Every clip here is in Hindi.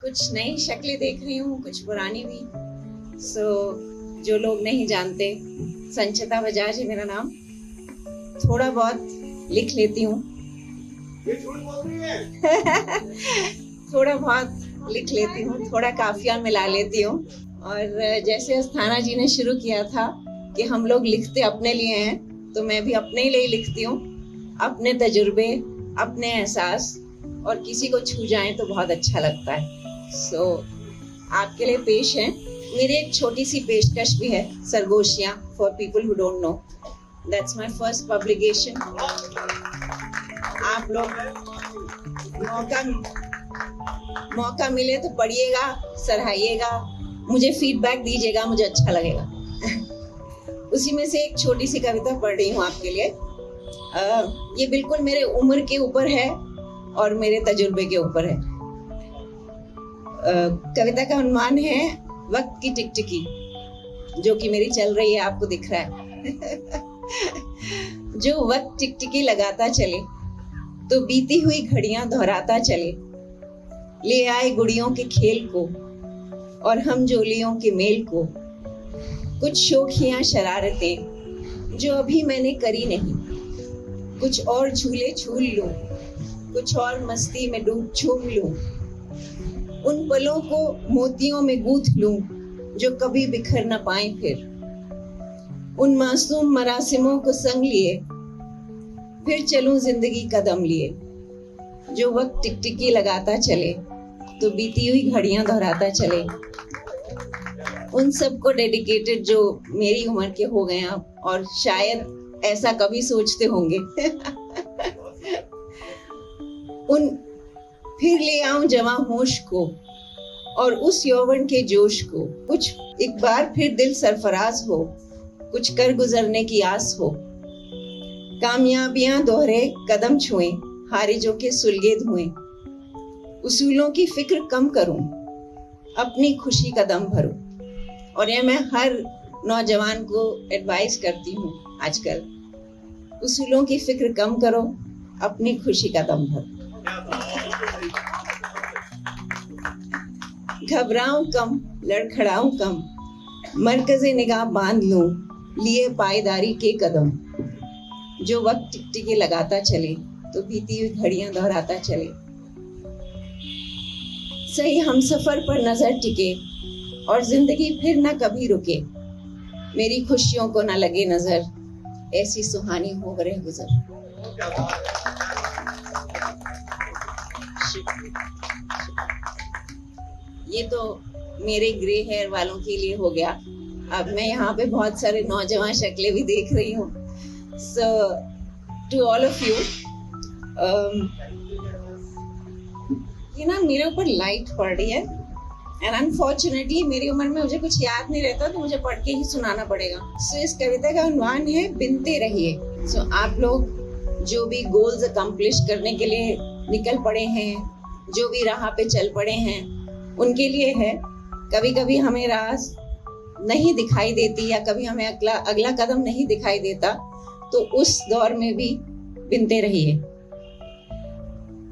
कुछ नई शक्लें देख रही हूँ, कुछ पुरानी भी। जो लोग नहीं जानते, संचिता बजाज है मेरा नाम। थोड़ा बहुत लिख लेती हूँ। ये झूठ बोल रही है। थोड़ा बहुत लिख लेती हूँ, थोड़ा काफिया मिला लेती हूँ। और जैसे अस्थाना जी ने शुरू किया था कि हम लोग लिखते अपने लिए हैं, तो मैं भी अपने लिए लिखती हूँ। अपने तजुर्बे, अपने एहसास, और किसी को छू जाए तो बहुत अच्छा लगता है। आपके लिए पेश है मेरी एक छोटी सी पेशकश भी है, Sargoshiyan for people who don't know. That's my first publication. आप लोग मौका मिले तो पढ़िएगा, सराहिएगा, मुझे फीडबैक दीजिएगा, मुझे अच्छा लगेगा। उसी में से एक छोटी सी कविता पढ़ रही हूँ आपके लिए। ये बिल्कुल मेरे उम्र के ऊपर है और मेरे तजुर्बे के ऊपर है। कविता का उन्वान है वक्त की टिकटिकी, जो कि मेरी चल रही है, आपको दिख रहा है। जो वक्त टिकटिकी लगाता चले तो बीती हुई घड़ियां दोहराता चले, ले आए गुड़ियों के खेल को और हम जोलियों के मेल को। कुछ शौखियां शरारतें जो अभी मैंने करी नहीं, कुछ और झूले झूल लूं, कुछ और मस्ती में डूब झूम लूं, उन पलों को मोतियों में गूंथ लूं जो कभी बिखर न पाए फिर। उन मासूम मरासिमों को संग लिए फिर चलूं जिंदगी कदम लिए। जो वक्त टिकटिकी लगाता चले तो बीती हुई घड़ियां दोहराता चले। उन सबको डेडिकेटेड जो मेरी उम्र के हो गए हैं और शायद ऐसा कभी सोचते होंगे। उन फिर ले आऊं जवां होश को और उस यौवन के जोश को। कुछ एक बार फिर दिल सरफराज हो, कुछ कर गुजरने की आस हो। कामयाबियां दोहरे कदम छुएं, हारिजों के सुलगे धुएं। उसूलों की फिक्र कम करूं, अपनी खुशी का दम भरूं। और ये मैं हर नौजवान को एडवाइस करती हूँ आजकल, उसूलों की फिक्र कम करो, अपनी खुशी का दम भरो। घबराऊं कम, लड़खड़ाऊं कम, मरकज़े निगाह बांध लूं, लिए पायदारी के कदम। जो वक्त टिकटिकी लगाता चले तो बीती हुई घड़ियां दोहराता चले। सही हम सफर पर नजर टिके और जिंदगी फिर न कभी रुके। मेरी खुशियों को न लगे नजर, ऐसी सुहानी हो गए गुजर। ये तो मेरे ग्रे हेयर वालों के लिए हो गया। अब मैं यहाँ पे बहुत सारे नौजवान शक्लें भी देख रही हूँ। So to all of you, ये ना मेरे ऊपर लाइट पड़ रही है and unfortunately मेरी उम्र में मुझे कुछ याद नहीं रहता, तो मुझे पढ़ के ही सुनाना पड़ेगा। So इस कविता का उन्वान है बिनते रहिए। So आप लोग जो भी गोल्स अकम्प्लिश करने के लिए निकल पड़े हैं, जो भी राह पे चल पड़े हैं, उनके लिए है। कभी कभी हमें राह नहीं दिखाई देती या कभी हमें अगला कदम नहीं दिखाई देता, तो उस दौर में भी बिनते रहिए।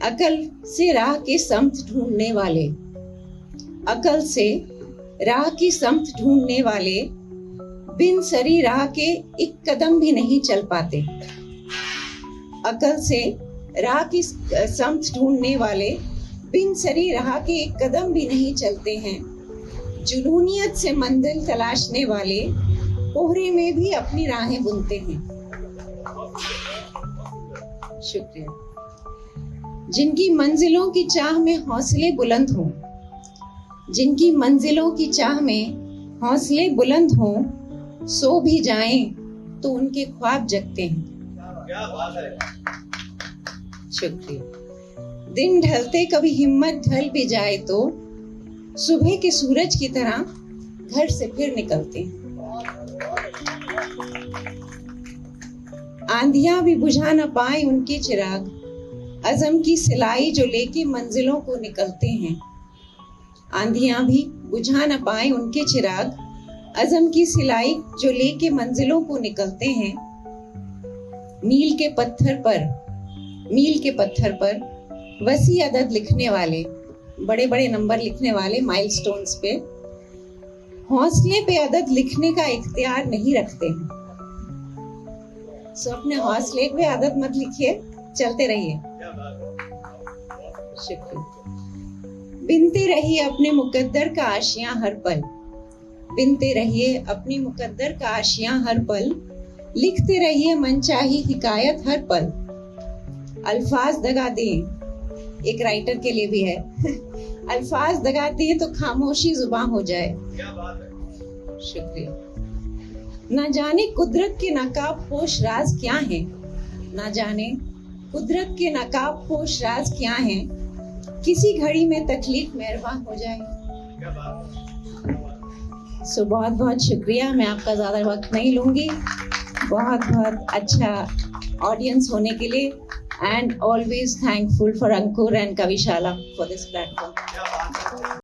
अकल से राह की समत ढूंढने वाले, अकल से राह की समत ढूंढने वाले बिन सरी राह के एक कदम भी नहीं चल पाते। अकल से राह की समत ढूंढने वाले बिन सरी राह के एक कदम भी नहीं चलते हैं। जुनूनियत से मंजिल तलाशने वाले कोहरे में भी अपनी राहें बुनते हैं। शुक्रिया। जिनकी मंजिलों की चाह में हौसले बुलंद हों, जिनकी मंजिलों की चाह में हौसले बुलंद हों, सो भी जाएं तो उनके ख्वाब जगते हैं। क्या बात है। शुक्रिया। दिन ढलते कभी हिम्मत ढल भी जाए तो सुबह के सूरज की तरह घर से फिर निकलते हैं। आंधियां भी बुझा न पाए उनके चिराग, अज़म की सिलाई जो लेके मंजिलों को निकलते हैं। आंधियां भी बुझा न पाए उनके चिराग, अज़म की सिलाई जो लेके मंजिलों को निकलते हैं। मील के पत्थर पर वसी अदद लिखने वाले बड़े बड़े नंबर लिखने वाले माइलस्टोन्स पे हौसले पे अदद लिखने का इख्तियार नहीं रखते हैं। सो अपने हौसले पे अदद मत लिखिए, चलते रहिए। शुक्रिया। बिनते रहिए अपने मुकद्दर का आशियां हर पल, बिनते रहिए अपनी मुकद्दर का आशियां हर पल, लिखते रहिए मनचाही हिकायत हर पल। अल्फाज दगा दें, एक राइटर के लिए भी है अल्फाज दगा दें तो खामोशी जुबान हो जाए। शुक्रिया। ना जाने कुदरत के नकाब पोश राज क्या हैं, ना जाने कुदरत के नकाब पोश राज क्या हैं, किसी घड़ी में तकलीफ मेहरबान हो जाए। सो बहुत बहुत शुक्रिया, मैं आपका ज़्यादा वक्त नहीं लूँगी। बहुत बहुत अच्छा ऑडियंस होने के लिए, and always thankful for Ankur and Kavishala for this platform.